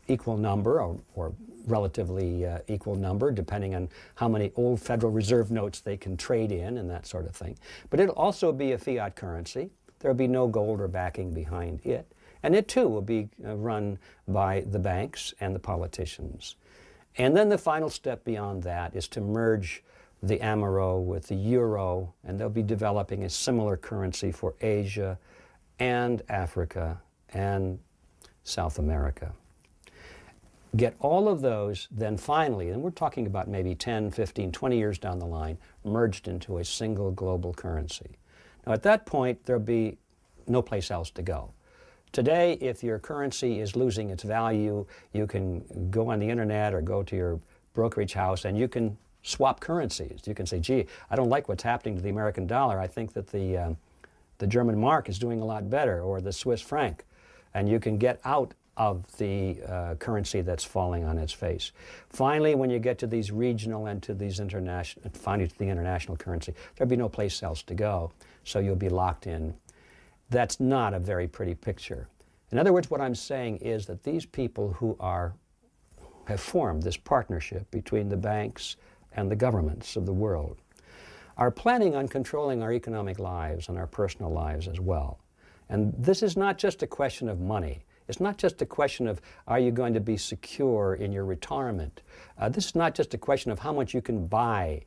equal number or relatively equal number, depending on how many old Federal Reserve notes they can trade in and that sort of thing. But it'll also be a fiat currency. There'll be no gold or backing behind it. And it too will be run by the banks and the politicians. And then the final step beyond that is to merge the Amero with the euro, and they'll be developing a similar currency for Asia and Africa and South America. Get all of those, then finally, and we're talking about maybe 10, 15, 20 years down the line, merged into a single global currency. Now at that point, there'll be no place else to go. Today, if your currency is losing its value, you can go on the internet or go to your brokerage house and you can swap currencies. You can say, gee, I don't like what's happening to the American dollar. I think that the German mark is doing a lot better, or the Swiss franc. And you can get out of the currency that's falling on its face. Finally, when you get to these regional and to these international, finally to the international currency, there'll be no place else to go, so you'll be locked in. That's not a very pretty picture. In other words, what I'm saying is that these people who have formed this partnership between the banks and the governments of the world are planning on controlling our economic lives and our personal lives as well. And this is not just a question of money. It's not just a question of, are you going to be secure in your retirement? This is not just a question of how much you can buy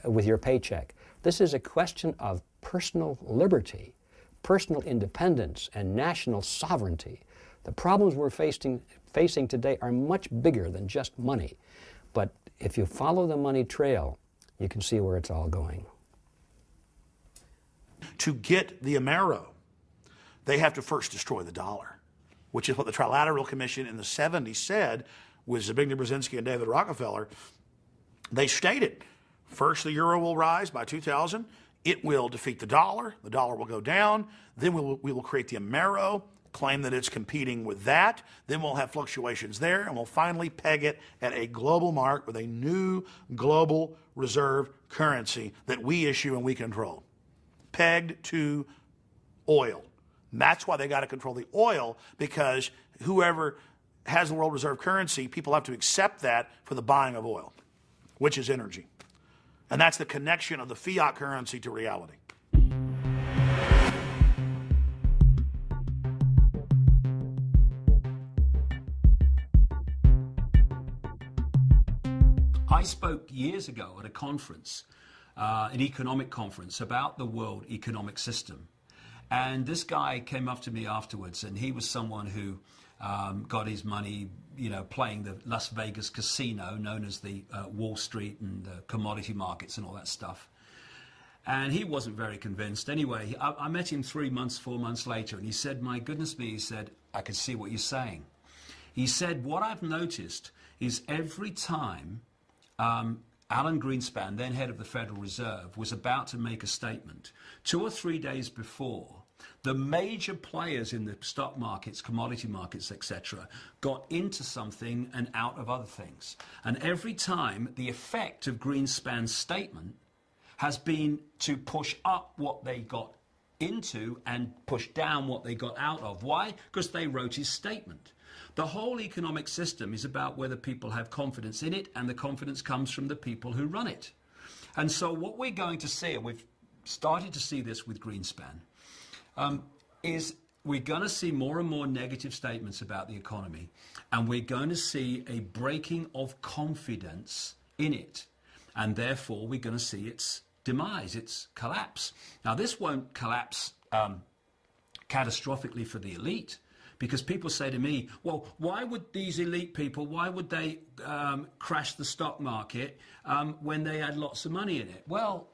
with your paycheck. This is a question of personal liberty, personal independence, and national sovereignty. The problems we're facing today are much bigger than just money. But if you follow the money trail, you can see where it's all going. To get the Amero, they have to first destroy the dollar, which is what the Trilateral Commission in the 70s said with Zbigniew Brzezinski and David Rockefeller. They stated, first the euro will rise by 2000, It will defeat the dollar will go down, then we will create the Amero, claim that it's competing with that, then we'll have fluctuations there, and we'll finally peg it at a global mark with a new global reserve currency that we issue and we control, pegged to oil. And that's why they got to control the oil, because whoever has the world reserve currency, people have to accept that for the buying of oil, which is energy. And that's the connection of the fiat currency to reality. I spoke years ago at a conference, an economic conference, about the world economic system. And this guy came up to me afterwards, and he was someone who got his money, playing the Las Vegas casino, known as the Wall Street and the commodity markets and all that stuff. And he wasn't very convinced. Anyway, I met him 3 months, 4 months later, and he said, my goodness me, he said, I can see what you're saying. He said, what I've noticed is every time Alan Greenspan, then head of the Federal Reserve, was about to make a statement, 2 or 3 days before, the major players in the stock markets, commodity markets, etc., got into something and out of other things. And every time, the effect of Greenspan's statement has been to push up what they got into and push down what they got out of. Why? Because they wrote his statement. The whole economic system is about whether people have confidence in it, and the confidence comes from the people who run it. And so what we're going to see, and we've started to see this with Greenspan, is we're going to see more and more negative statements about the economy, and we're going to see a breaking of confidence in it, and therefore we're going to see its demise, its collapse. Now, this won't collapse catastrophically for the elite, because people say to me, well, why would these elite people, why would they crash the stock market when they had lots of money in it? Well,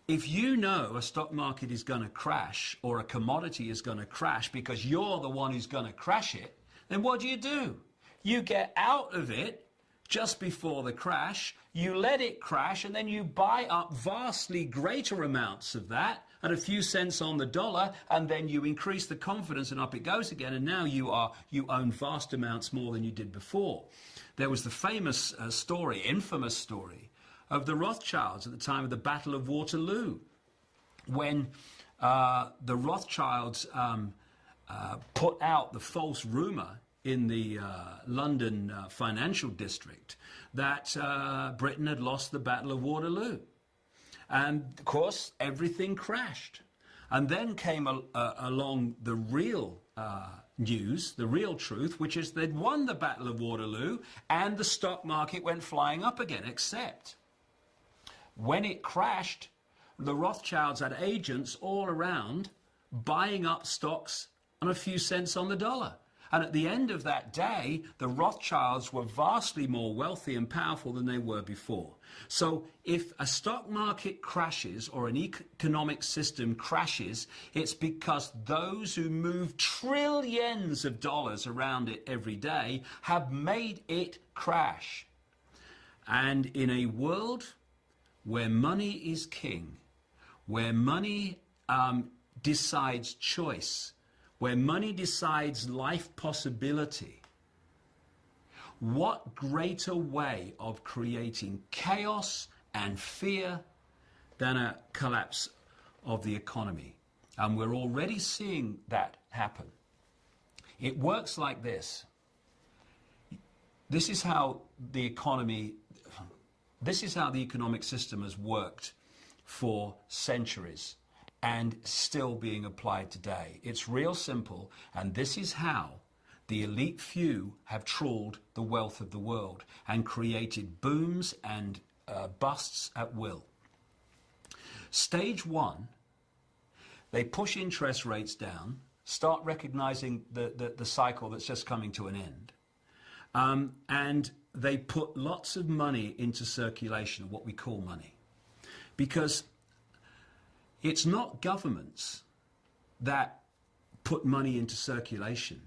if you know a stock market is going to crash, or a commodity is going to crash because you're the one who's going to crash it, then what do? You get out of it just before the crash, you let it crash, and then you buy up vastly greater amounts of that at a few cents on the dollar, and then you increase the confidence, and up it goes again, and now you own vast amounts more than you did before. There was the famous infamous story, of the Rothschilds at the time of the Battle of Waterloo, when the Rothschilds put out the false rumor in the London financial district that Britain had lost the Battle of Waterloo. And, of course, everything crashed. And then came along the real news, the real truth, which is they'd won the Battle of Waterloo, and the stock market went flying up again, except when it crashed, the Rothschilds had agents all around buying up stocks on a few cents on the dollar. And at the end of that day, the Rothschilds were vastly more wealthy and powerful than they were before. So if a stock market crashes, or an economic system crashes, it's because those who move trillions of dollars around it every day have made it crash. And in a world where money is king, where money decides choice, where money decides life possibility, what greater way of creating chaos and fear than a collapse of the economy? And we're already seeing that happen. It works like this. This is how the economic system has worked for centuries and still being applied today. It's real simple, and this is how the elite few have trawled the wealth of the world and created booms and busts at will. Stage one, they push interest rates down, start recognizing the cycle that's just coming to an end, and they put lots of money into circulation, what we call money. Because it's not governments that put money into circulation.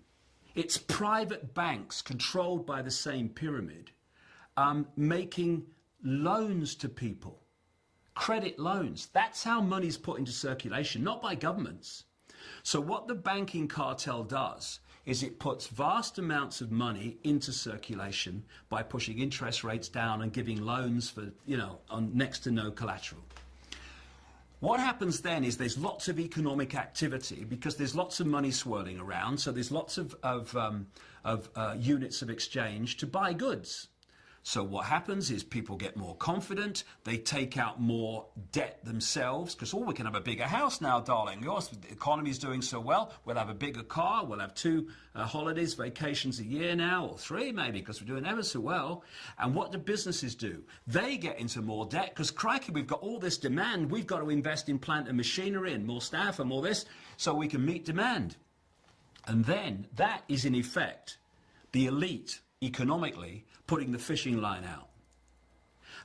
It's private banks controlled by the same pyramid, making loans to people credit loans. That's how money's put into circulation, not by governments. So what the banking cartel does is it puts vast amounts of money into circulation by pushing interest rates down and giving loans for, on next to no collateral. What happens then is there's lots of economic activity because there's lots of money swirling around, so there's lots of units of exchange to buy goods. So what happens is people get more confident, they take out more debt themselves, because, we can have a bigger house now, darling. The economy's doing so well, we'll have a bigger car, we'll have 2 holidays, vacations a year now, or 3 maybe, because we're doing ever so well. And what do businesses do? They get into more debt, because crikey, we've got all this demand, we've got to invest in plant and machinery and more staff and more this, so we can meet demand. And then that is in effect the elite economically putting the fishing line out.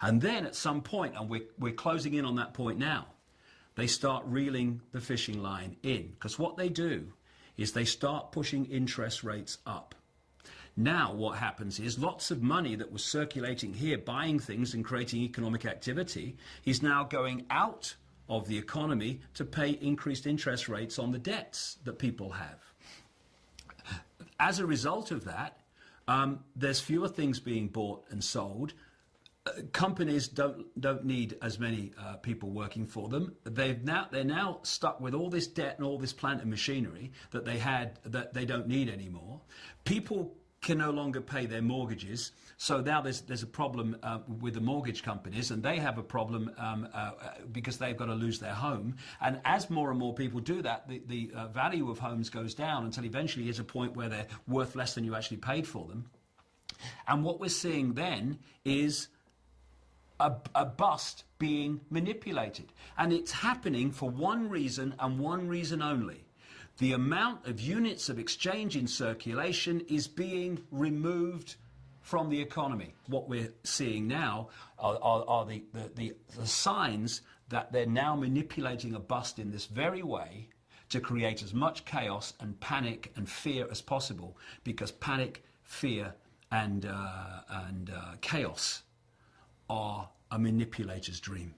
And then at some point, and we're closing in on that point now, they start reeling the fishing line in. Because what they do is they start pushing interest rates up. Now what happens is lots of money that was circulating here, buying things and creating economic activity, is now going out of the economy to pay increased interest rates on the debts that people have. As a result of that, there's fewer things being bought and sold. Companies don't need as many people working for them. They're now stuck with all this debt and all this plant and machinery that they had that they don't need anymore. People can no longer pay their mortgages, so now there's a problem with the mortgage companies, and they have a problem because they've got to lose their home. And as more and more people do that, the value of homes goes down until eventually there's a point where they're worth less than you actually paid for them. And what we're seeing then is a bust being manipulated. And it's happening for one reason and one reason only. The amount of units of exchange in circulation is being removed from the economy. What we're seeing now are the signs that they're now manipulating a bust in this very way to create as much chaos and panic and fear as possible, because panic, fear, and chaos are a manipulator's dream.